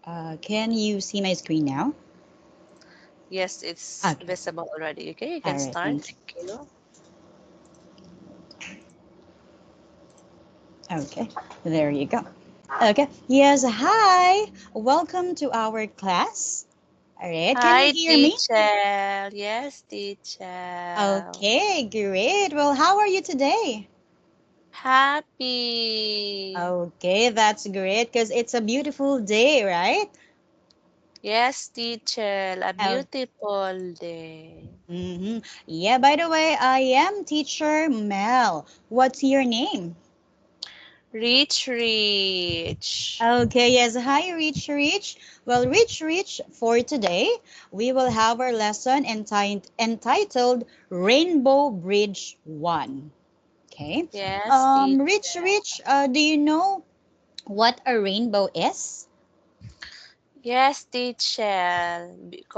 Can you see my screen now? Yes, it's Okay. visible already. Okay, you All can right. start. Thank Thank you. you. Okay. There you go. Okay. Yes. Hi. Welcome to our class. All right. Can you Hi, hear me? teacher. Yes, teacher. Okay. Great. Well, how are you today? Happy. Okay. That's great because it's a beautiful day, right? Yes, teacher. A Oh. beautiful day. Yeah. By the way, I am teacher Mel. What's your name? Rich, rich. Okay, yes. Hi, Rich Rich. Well, Rich Rich, for today, we will have our lesson entitled Rainbow Bridge 1. Okay. Yes, Rich teacher. Rich, do you know what a rainbow is? Yes, teacher.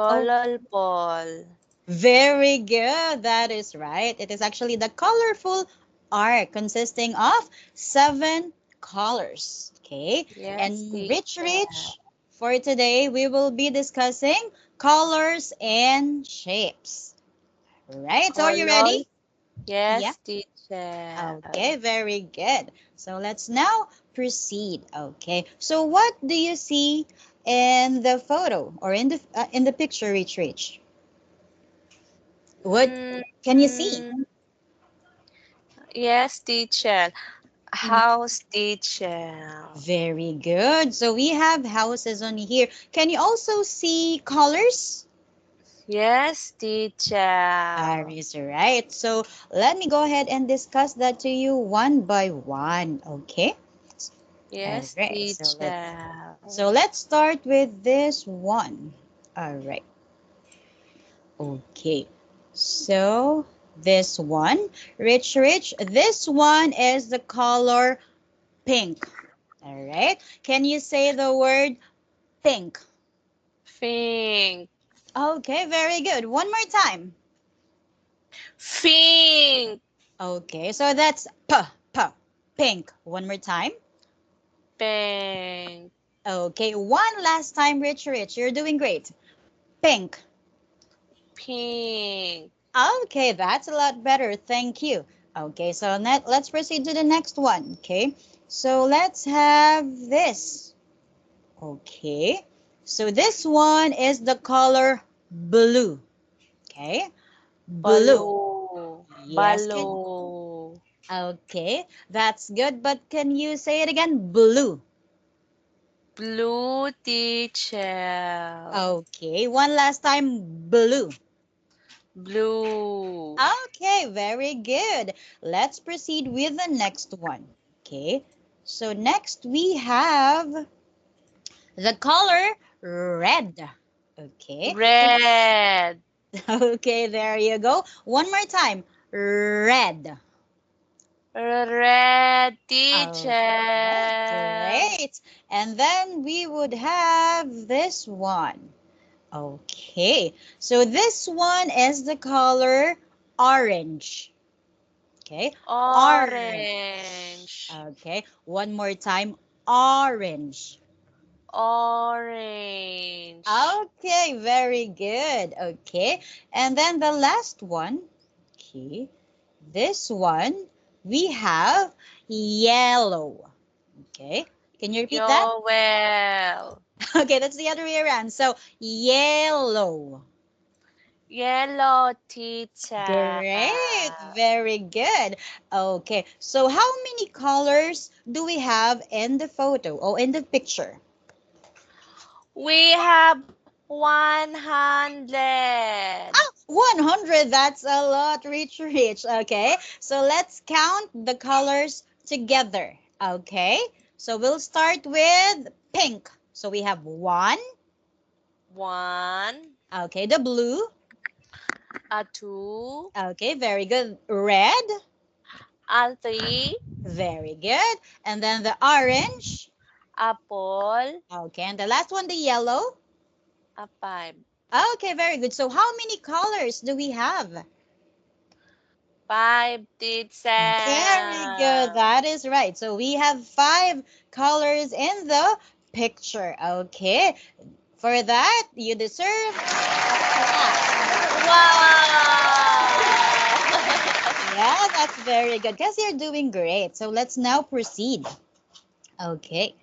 Oh, Colorful. very good. That is right. It is actually the colorful arc consisting of 7 colors. Okay. Yes, And Rich teacher. Rich, for today, we will be discussing colors and shapes. Right. So are you Color. ready? Yeah. Yes, teacher. Okay. Very good. So let's now proceed. Okay. So what do you see in the photo or in the picture, Rich Rich? What Mm, can you see? mm, yes, teacher. House teacher. Very good. So we have houses on here. Can you also see colors? Yes, teacher. That is right. So let me go ahead and discuss that to you one by one. Okay. All Yes, right. teacher. So let's start with this one. All right. Okay. So this one, Rich Rich. This one is the color pink. All right. Can you say the word pink? Pink. Okay, very good. One more time. Pink. Okay, so that's pink. One more time. Pink. Okay, one last time, Rich Rich. You're doing great. Pink. Pink. Okay, that's a lot better. Thank you. Okay, so let's proceed to the next one. Okay, so let's have this. Okay, so this one is the color blue. Okay, blue. Baloo. Yes, Baloo. okay, that's good. But can you say it again? Blue. Blue teacher. Okay, one last time, blue. Blue. Okay, very good. Let's proceed with the next one. Okay, so next we have the color red. Okay, Red. okay, there you go. One more time, red. Red Okay, teacher. great. And then we would have this one. Okay, so this one is the color orange. Okay, orange. Orange. Okay, one more time, orange. Orange. Okay, very good. Okay, and then the last one. Okay, this one we have yellow. Okay, can you repeat that? You're well. Okay, that's the other way around. So yellow. Yellow teacher. Great, very good. Okay, so how many colors do we have in the photo or in the picture? We have 100. 100, that's a lot, Rich Rich. Okay, so let's count the colors together. Okay, so we'll start with pink. So we have one. One, Okay, the blue. a two, Okay, very good. Red. a three, Very good. And then the orange. apple, Okay, and the last one, the yellow. a five. Okay, very good. So how many colors do we have? Five teacher. Very good. That is right. So we have 5 colors in the picture. Okay. For that, you deserve a clap. Wow! Yeah, that's very good because you're doing great. So let's now proceed. Okay.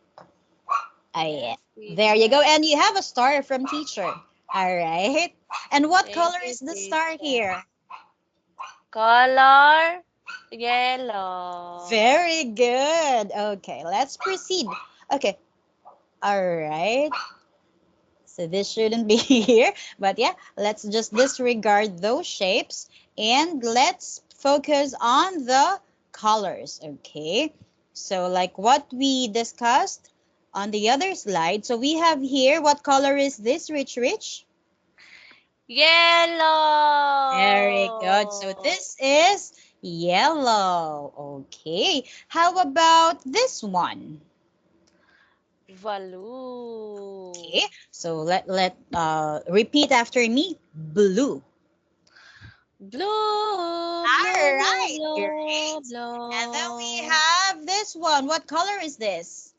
Yes, There you teacher. go. And you have a star from teacher. All right. And what Thank color you, is the star teacher. here? Color yellow. Very good. Okay, let's proceed. Okay. All right. So this shouldn't be here, but yeah, let's just disregard those shapes and let's focus on the colors, okay? So like what we discussed on the other slide. So we have here, what color is this, Rich Rich? Very good. So Yellow. this is yellow. Okay. How about this one? Blue. Okay. So let repeat after me. Blue. Blue, All blue, blue, right. blue, Great. And then we blue. have this one. What color is this?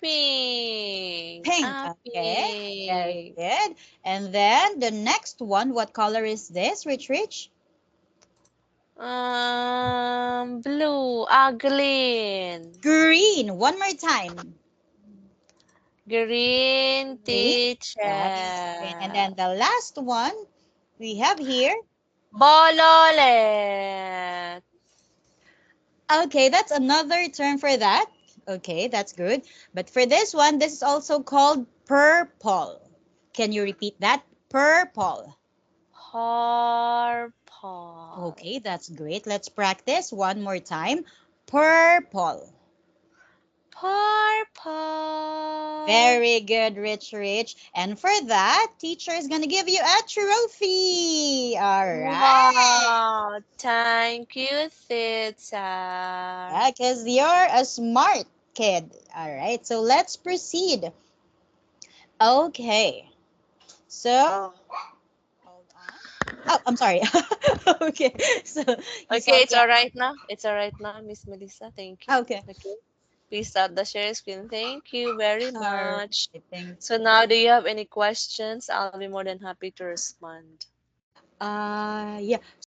Pink. Pink. Okay. Very Pink. good. And then the next one, what color is this, Rich Rich? Blue. Green. Green. One more time. Green, Green. That's green. And teacher. then the last one we have here. Violet. Okay, that's another term for that. Okay, that's good. But for this one, this is also called purple. Can you repeat that? Purple. Purple. Okay, that's great. Let's practice one more time. Purple. Purple. Very good, Rich Rich. And for that, teacher is going to give you a trophy. All right. Wow. Thank you, teacher. Because you're a smart kid. All right, so let's proceed. Okay, so hold on. Oh, I'm sorry. Okay, so Okay, it's yeah. all right now. It's all right now, Miss Melissa. Thank you. Okay. Okay. Please stop the share screen. Thank you very All right. much. Thank So you. now, do you have any questions? I'll be more than happy to respond. Yeah.